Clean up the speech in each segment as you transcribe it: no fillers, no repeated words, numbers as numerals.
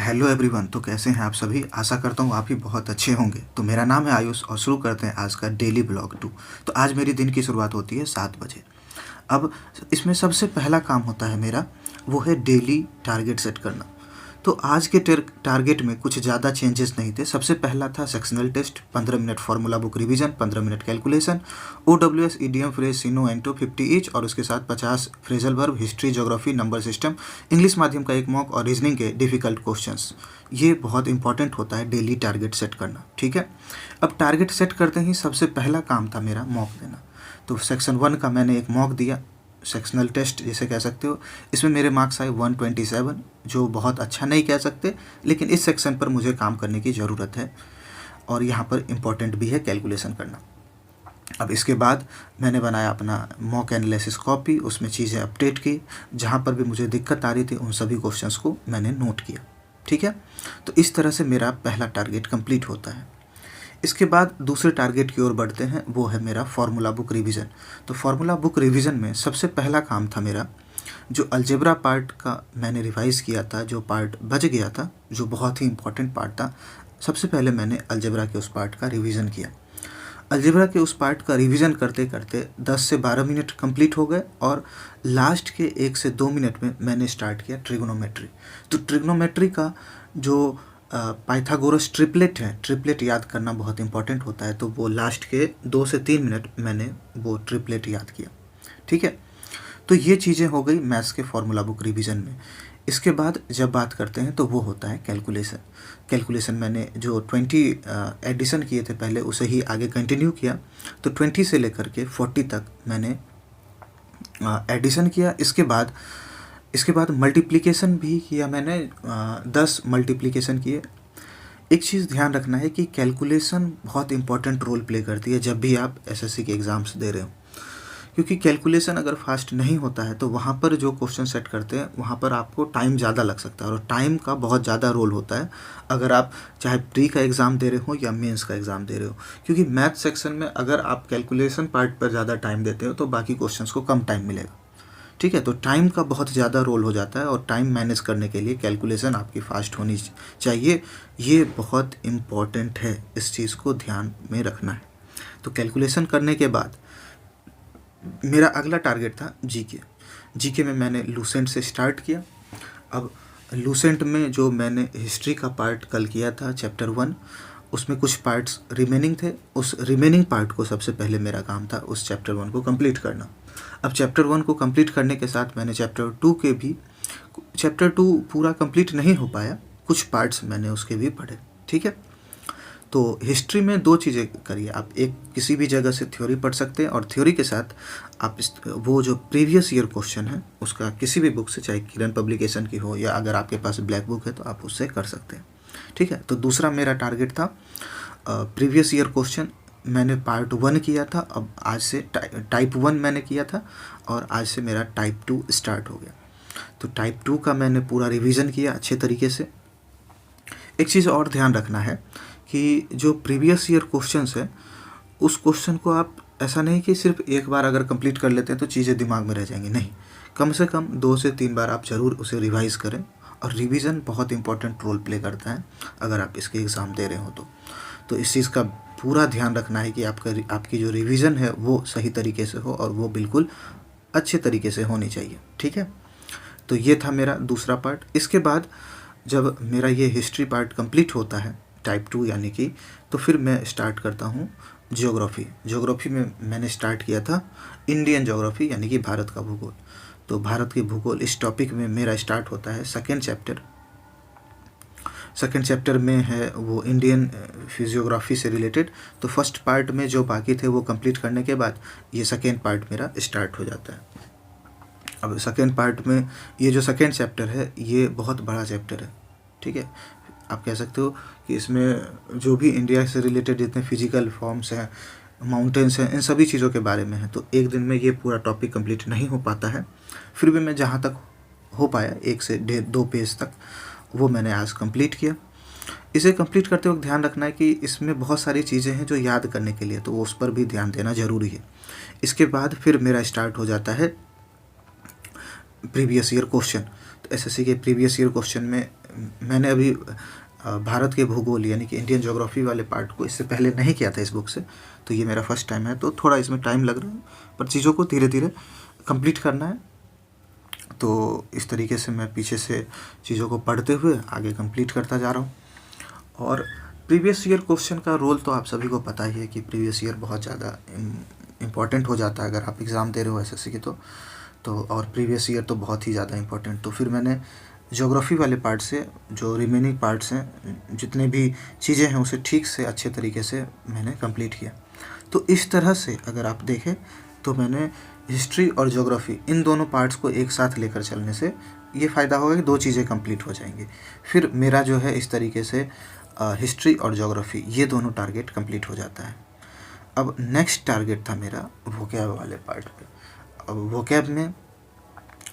Hello everyone. तो कैसे हैं आप सभी? आशा करता हूँ आप भी बहुत अच्छे होंगे। तो मेरा नाम है आयुष और शुरू करते हैं आज का डेली ब्लॉग 2। तो आज मेरी दिन की शुरुआत होती है 7 बजे। अब इसमें सबसे पहला काम होता है मेरा, वो है डेली टारगेट सेट करना। तो आज के टारगेट में कुछ ज़्यादा चेंजेस नहीं थे। सबसे पहला था sectional test, 15 minute formula book revision, 15 minute calculation, OWS EDM phrase syno anto 50 each और उसके साथ 50 phrasal verb, history, geography, number system, English माध्यम का एक मॉक और रीजनिंग के डिफ़िकल्ट क्वेश्चंस। ये बहुत इंपॉर्टेंट होता है डेली टारगेट सेट करना। ठीक है, अब टारगेट सेट करते ही सबसे पहला काम था मेरा मॉक देना। तो सेक्शन 1 का मैंने एक मॉक दिया, सेक्शनल टेस्ट जिसे कह सकते हो। इसमें मेरे मार्क्स आए 127, जो बहुत अच्छा नहीं कह सकते, लेकिन इस सेक्शन पर मुझे काम करने की ज़रूरत है और यहाँ पर इम्पोर्टेंट भी है कैलकुलेशन करना। अब इसके बाद मैंने बनाया अपना मॉक एनालिसिस कॉपी, उसमें चीज़ें अपडेट की, जहाँ पर भी मुझे दिक्कत आ रही थी उन सभी क्वेश्चंस को मैंने नोट किया। ठीक है, तो इस तरह से मेरा पहला टारगेट कंप्लीट होता है। इसके बाद दूसरे टारगेट की ओर बढ़ते हैं, वो है मेरा फार्मूला बुक रिवीजन। तो फार्मूला बुक रिवीजन में सबसे पहला काम था मेरा, जो अलजेब्रा पार्ट का मैंने रिवाइज़ किया था, जो पार्ट बच गया था, जो बहुत ही इंपॉर्टेंट पार्ट था। सबसे पहले मैंने अलजेब्रा के उस पार्ट का रिवीजन किया। अलजेब्रा के उस पार्ट का रिवीजन करते करते 10 से 12 मिनट कंप्लीट हो गए और लास्ट के 1 से 2 मिनट में मैंने स्टार्ट किया ट्रिग्नोमेट्री। तो ट्रिग्नोमेट्री का जो पाइथागोरस ट्रिपलेट है, ट्रिपलेट याद करना बहुत इंपॉर्टेंट होता है, तो वो लास्ट के 2 से 3 मिनट मैंने वो ट्रिपलेट याद किया। ठीक है, तो ये चीज़ें हो गई मैथ्स के फार्मूला बुक रिवीजन में। इसके बाद जब बात करते हैं तो वो होता है कैलकुलेशन। कैलकुलेशन मैंने जो 20 एडिशन किए थे पहले, उसे ही आगे कंटिन्यू किया। तो 20 से लेकर के 40 तक मैंने एडिशन किया। इसके बाद मल्टीप्लिकेशन भी किया मैंने, 10 मल्टीप्लिकेशन किए। एक चीज़ ध्यान रखना है कि कैलकुलेशन बहुत इंपॉर्टेंट रोल प्ले करती है जब भी आप एसएससी के एग्ज़ाम्स दे रहे हो, क्योंकि कैलकुलेशन अगर फास्ट नहीं होता है तो वहाँ पर जो क्वेश्चन सेट करते हैं वहाँ पर आपको टाइम ज़्यादा लग सकता है और टाइम का बहुत ज़्यादा रोल होता है, अगर आप चाहे प्री का एग्ज़ाम दे रहे हो या मेंस का एग्ज़ाम दे रहे हो। क्योंकि मैथ सेक्शन में अगर आप कैलकुलेशन पार्ट पर ज़्यादा टाइम देते हो तो बाकी क्वेश्चंस को कम टाइम मिलेगा। ठीक है, तो टाइम का बहुत ज़्यादा रोल हो जाता है और टाइम मैनेज करने के लिए कैलकुलेशन आपकी फ़ास्ट होनी चाहिए। ये बहुत इम्पॉर्टेंट है, इस चीज़ को ध्यान में रखना है। तो कैलकुलेशन करने के बाद मेरा अगला टारगेट था जीके। जीके में मैंने लूसेंट से स्टार्ट किया। अब लूसेंट में जो मैंने हिस्ट्री का पार्ट कल किया था चैप्टर 1, उसमें कुछ पार्ट्स रिमेनिंग थे। उस रिमेनिंग पार्ट को सबसे पहले मेरा काम था उस चैप्टर 1 को कंप्लीट करना। अब चैप्टर 1 को कंप्लीट करने के साथ मैंने चैप्टर 2 पूरा कंप्लीट नहीं हो पाया, कुछ पार्ट्स मैंने उसके भी पढ़े। ठीक है, तो हिस्ट्री में 2 चीज़ें करिए आप। एक, किसी भी जगह से थ्योरी पढ़ सकते हैं और थ्योरी के साथ आप वो जो प्रीवियस ईयर क्वेश्चन है उसका किसी भी बुक से, चाहे किरण पब्लिकेशन की हो या अगर आपके पास ब्लैक बुक है तो आप उससे कर सकते हैं। ठीक है, तो दूसरा मेरा टारगेट था प्रीवियस ईयर क्वेश्चन। मैंने पार्ट 1 किया था, अब आज से टाइप 1 मैंने किया था और आज से मेरा टाइप 2 स्टार्ट हो गया। तो टाइप 2 का मैंने पूरा रिवीजन किया अच्छे तरीके से। एक चीज़ और ध्यान रखना है कि जो प्रीवियस ईयर क्वेश्चंस है, उस क्वेश्चन को आप ऐसा नहीं कि सिर्फ एक बार अगर कंप्लीट कर लेते हैं तो चीज़ें दिमाग में रह जाएंगी, नहीं, कम से कम 2 से 3 बार आप ज़रूर उसे रिवाइज़ करें। और रिवीजन बहुत इंपॉर्टेंट रोल प्ले करता है अगर आप इसके एग्ज़ाम दे रहे हो तो इस चीज़ का पूरा ध्यान रखना है कि आपकी जो रिवीजन है वो सही तरीके से हो और वो बिल्कुल अच्छे तरीके से होनी चाहिए। ठीक है, तो ये था मेरा दूसरा पार्ट। इसके बाद जब मेरा ये हिस्ट्री पार्ट कंप्लीट होता है टाइप 2 यानी कि, तो फिर मैं स्टार्ट करता हूँ ज्योग्राफी में मैंने स्टार्ट किया था इंडियन ज्योग्राफी यानी कि भारत का भूगोल। तो भारत के भूगोल इस टॉपिक में मेरा स्टार्ट होता है सेकेंड चैप्टर में है वो इंडियन फिजियोग्राफी से रिलेटेड। तो फर्स्ट पार्ट में जो बाकी थे वो कंप्लीट करने के बाद ये सेकेंड पार्ट मेरा स्टार्ट हो जाता है। अब सेकेंड पार्ट में ये जो सेकेंड चैप्टर है ये बहुत बड़ा चैप्टर है। ठीक है, आप कह सकते हो कि इसमें जो भी इंडिया से रिलेटेड जितने फिजिकल फॉर्म्स हैं, माउंटेन्स हैं, इन सभी चीज़ों के बारे में है। तो एक दिन में ये पूरा टॉपिक कंप्लीट नहीं हो पाता है, फिर भी मैं जहाँ तक हो पाया 1 से 2 पेज तक वो मैंने आज कंप्लीट किया। इसे कंप्लीट करते वक्त ध्यान रखना है कि इसमें बहुत सारी चीज़ें हैं जो याद करने के लिए, तो उस पर भी ध्यान देना ज़रूरी है। इसके बाद फिर मेरा स्टार्ट हो जाता है प्रीवियस ईयर क्वेश्चन। तो एसएससी के प्रीवियस ईयर क्वेश्चन में मैंने अभी भारत के भूगोल यानी कि इंडियन ज्योग्राफी वाले पार्ट को इससे पहले नहीं किया था इस बुक से, तो ये मेरा फर्स्ट टाइम है, तो थोड़ा इसमें टाइम लग रहा है, पर चीज़ों को धीरे धीरे कंप्लीट करना है। तो इस तरीके से मैं पीछे से चीज़ों को पढ़ते हुए आगे कंप्लीट करता जा रहा हूँ। और प्रीवियस ईयर क्वेश्चन का रोल तो आप सभी को पता ही है कि प्रीवियस ईयर बहुत ज़्यादा इम्पॉर्टेंट हो जाता है अगर आप एग्ज़ाम दे रहे हो एसएससी की तो और प्रीवियस ईयर तो बहुत ही ज़्यादा इम्पॉर्टेंट। तो फिर मैंने ज्योग्राफी वाले पार्ट से जो रिमेनिंग पार्ट्स हैं, जितने भी चीज़ें हैं, उसे ठीक से अच्छे तरीके से मैंने कंप्लीट किया। तो इस तरह से अगर आप देखें तो मैंने हिस्ट्री और ज्योग्राफी इन दोनों पार्ट्स को एक साथ लेकर चलने से ये फ़ायदा होगा कि 2 चीज़ें कंप्लीट हो जाएंगी। फिर मेरा जो है इस तरीके से हिस्ट्री और ज्योग्राफी ये दोनों टारगेट कंप्लीट हो जाता है। अब नेक्स्ट टारगेट था मेरा वोकैब वाले पार्ट पे। अब वोकैब में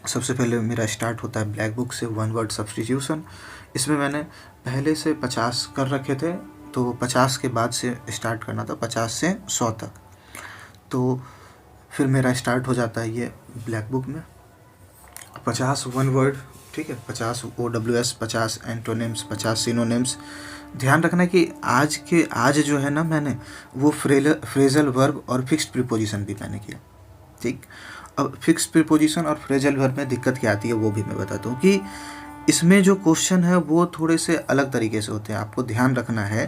सबसे पहले मेरा स्टार्ट होता है ब्लैक बुक से, 1 वर्ड सब्स्टिट्यूशन। इसमें मैंने पहले से 50 कर रखे थे, तो 50 के बाद से स्टार्ट करना था, 50 से 100 तक। तो फिर मेरा स्टार्ट हो जाता है ये ब्लैक बुक में 50 1 वर्ड, ठीक है, 50 OWS, 50 एंटोनिम्स, 50 सिनोनिम्स। ध्यान रखना कि आज जो है ना, मैंने वो फ्रेजल वर्ब और फिक्स्ड प्रीपोजिशन भी मैंने किया, ठीक। अब फिक्स्ड प्रीपोजिशन और फ्रेजल वर्ब में दिक्कत क्या आती है वो भी मैं बताता हूँ कि इसमें जो क्वेश्चन है वो थोड़े से अलग तरीके से होते हैं। आपको ध्यान रखना है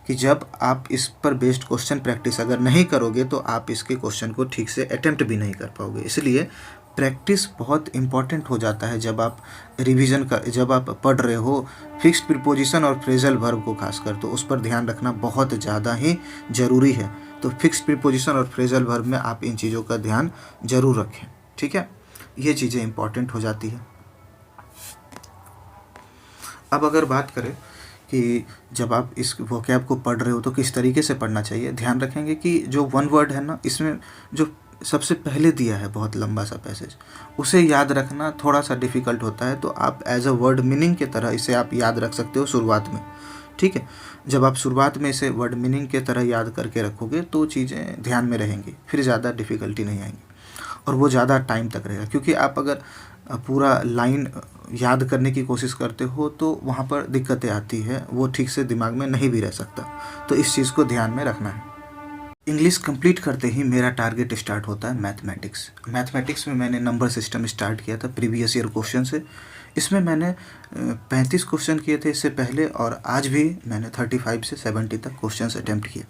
कि जब आप इस पर बेस्ड क्वेश्चन प्रैक्टिस अगर नहीं करोगे तो आप इसके क्वेश्चन को ठीक से अटेम्प्ट भी नहीं कर पाओगे। इसलिए प्रैक्टिस बहुत इंपॉर्टेंट हो जाता है जब आप जब आप पढ़ रहे हो फिक्स्ड प्रीपोजिशन और फ्रेजल वर्ब को खासकर, तो उस पर ध्यान रखना बहुत ज़्यादा ही ज़रूरी है। तो फिक्स्ड प्रीपोजिशन और फ्रेजल वर्ब में आप इन चीज़ों का ध्यान ज़रूर रखें, ठीक है, ये चीज़ें इंपॉर्टेंट हो जाती है। अब अगर बात करें कि जब आप इस वोकैब को पढ़ रहे हो तो किस तरीके से पढ़ना चाहिए, ध्यान रखेंगे कि जो 1 वर्ड है ना, इसमें जो सबसे पहले दिया है बहुत लंबा सा पैसेज, उसे याद रखना थोड़ा सा डिफ़िकल्ट होता है। तो आप एज अ वर्ड मीनिंग की तरह इसे आप याद रख सकते हो शुरुआत में, ठीक है। जब आप शुरुआत में इसे वर्ड मीनिंग की तरह याद करके रखोगे तो चीज़ें ध्यान में रहेंगी, फिर ज़्यादा डिफ़िकल्टी नहीं आएंगी और वो ज़्यादा टाइम तक रहेगा। क्योंकि आप अगर पूरा लाइन याद करने की कोशिश करते हो तो वहाँ पर दिक्कतें आती है, वो ठीक से दिमाग में नहीं भी रह सकता। तो इस चीज़ को ध्यान में रखना है। इंग्लिश कंप्लीट करते ही मेरा टारगेट स्टार्ट होता है मैथमेटिक्स। मैथमेटिक्स में मैंने नंबर सिस्टम स्टार्ट किया था प्रीवियस ईयर क्वेश्चन से। इसमें मैंने 35 क्वेश्चन किए थे इससे पहले, और आज भी मैंने 35 से 70 तक क्वेश्चन अटैम्प्ट किए।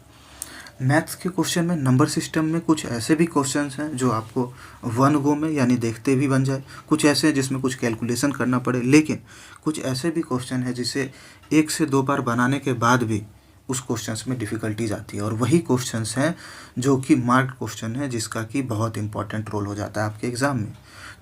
मैथ्स के क्वेश्चन में नंबर सिस्टम में कुछ ऐसे भी क्वेश्चंस हैं जो आपको 1 गो में यानी देखते भी बन जाए, कुछ ऐसे हैं जिसमें कुछ कैलकुलेशन करना पड़े, लेकिन कुछ ऐसे भी क्वेश्चन हैं जिसे 1 से 2 बार बनाने के बाद भी उस क्वेश्चंस में डिफ़िकल्टीज आती है, और वही क्वेश्चंस हैं जो कि मार्क्ड क्वेश्चन है, जिसका कि बहुत इंपॉर्टेंट रोल हो जाता है आपके एग्ज़ाम में।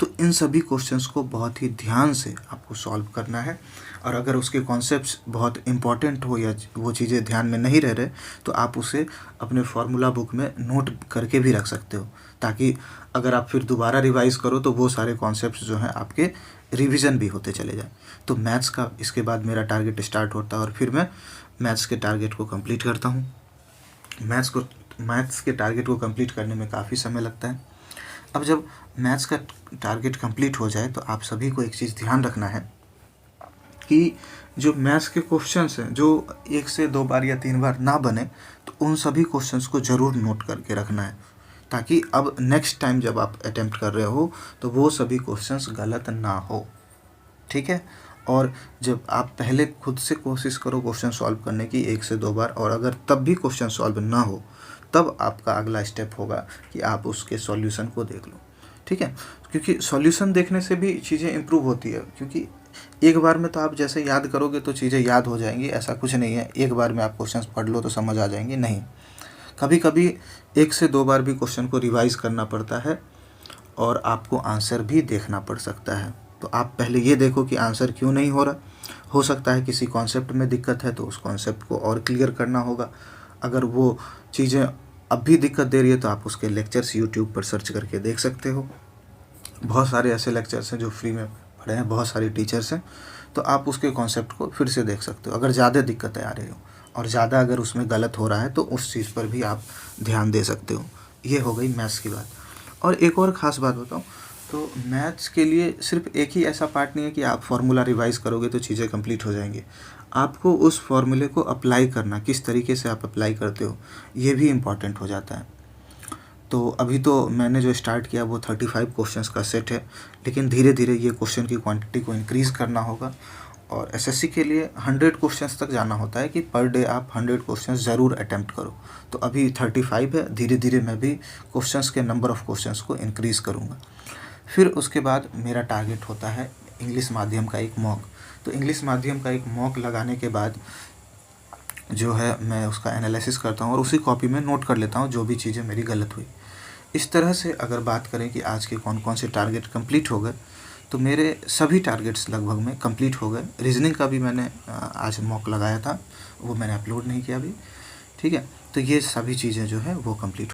तो इन सभी क्वेश्चंस को बहुत ही ध्यान से आपको सॉल्व करना है, और अगर उसके कॉन्सेप्ट्स बहुत इंपॉर्टेंट हो या वो चीज़ें ध्यान में नहीं रह रहे तो आप उसे अपने फार्मूला बुक में नोट करके भी रख सकते हो, ताकि अगर आप फिर दोबारा रिवाइज करो तो वो सारे कॉन्सेप्ट्स जो हैं आपके रिवीजन भी होते चले जाए। तो मैथ्स का इसके बाद मेरा टारगेट स्टार्ट होता है और फिर मैं मैथ्स के टारगेट को कंप्लीट करता हूँ। मैथ्स के टारगेट को कंप्लीट करने में काफ़ी समय लगता है। अब जब मैथ्स का टारगेट कंप्लीट हो जाए तो आप सभी को एक चीज़ ध्यान रखना है कि जो मैथ्स के क्वेश्चंस हैं जो 1 से 2 बार या 3 बार ना बने, तो उन सभी क्वेश्चंस को ज़रूर नोट करके रखना है, ताकि अब नेक्स्ट टाइम जब आप अटेम्प्ट कर रहे हो तो वो सभी क्वेश्चंस गलत ना हो, ठीक है। और जब आप पहले खुद से कोशिश करो क्वेश्चन सॉल्व करने की 1 से 2 बार, और अगर तब भी क्वेश्चन सॉल्व ना हो तब आपका अगला स्टेप होगा कि आप उसके सॉल्यूशन को देख लो, ठीक है। क्योंकि सॉल्यूशन देखने से भी चीज़ें इम्प्रूव होती है, क्योंकि एक बार में तो आप जैसे याद करोगे तो चीज़ें याद हो जाएंगी, ऐसा कुछ नहीं है एक बार में आप क्वेश्चन पढ़ लो तो समझ आ जाएंगे, नहीं। कभी कभी 1 से 2 बार भी क्वेश्चन को रिवाइज करना पड़ता है और आपको आंसर भी देखना पड़ सकता है। तो आप पहले ये देखो कि आंसर क्यों नहीं हो रहा, हो सकता है किसी कॉन्सेप्ट में दिक्कत है तो उस कॉन्सेप्ट को और क्लियर करना होगा। अगर वो चीज़ें अब भी दिक्कत दे रही है तो आप उसके लेक्चर्स यूट्यूब पर सर्च करके देख सकते हो। बहुत सारे ऐसे लेक्चर्स हैं जो फ्री में पढ़े हैं, बहुत सारे टीचर्स हैं, तो आप उसके कॉन्सेप्ट को फिर से देख सकते हो। अगर ज़्यादा दिक्कतें आ रही हो और ज़्यादा अगर उसमें गलत हो रहा है तो उस चीज़ पर भी आप ध्यान दे सकते हो। ये हो गई मैथ्स की बात। और एक और ख़ास बात बताऊँ, तो मैथ्स के लिए सिर्फ एक ही ऐसा पार्ट नहीं है कि आप फार्मूला रिवाइज़ करोगे तो चीज़ें कंप्लीट हो जाएँगी। आपको उस फार्मूले को अप्लाई करना, किस तरीके से आप अप्लाई करते हो, ये भी इम्पोर्टेंट हो जाता है। तो अभी तो मैंने जो स्टार्ट किया वो 35 क्वेश्चंस का सेट है, लेकिन धीरे-धीरे ये क्वेश्चन की क्वांटिटी को इंक्रीज़ करना होगा और एसएससी के लिए 100 क्वेश्चंस तक जाना होता है कि पर डे आप 100 क्वेश्चंस ज़रूर अटेम्प्ट करो। तो अभी 35 है, धीरे-धीरे मैं भी क्वेश्चंस के नंबर ऑफ़ क्वेश्चंस को इंक्रीज़ करूँगा। फिर उसके बाद मेरा टारगेट होता है इंग्लिश माध्यम का एक मॉक। तो इंग्लिश माध्यम का एक मॉक लगाने के बाद जो है मैं उसका एनालिसिस करता हूँ और उसी कॉपी में नोट कर लेता हूँ जो भी चीज़ें मेरी गलत हुई। इस तरह से अगर बात करें कि आज के कौन-कौन से टारगेट कंप्लीट हो गए, तो मेरे सभी टारगेट्स लगभग में कंप्लीट हो गए। रीज़निंग का भी मैंने आज मॉक लगाया था, वो मैंने अपलोड नहीं किया अभी, ठीक है? तो ये सभी चीज़ें जो है वो कंप्लीट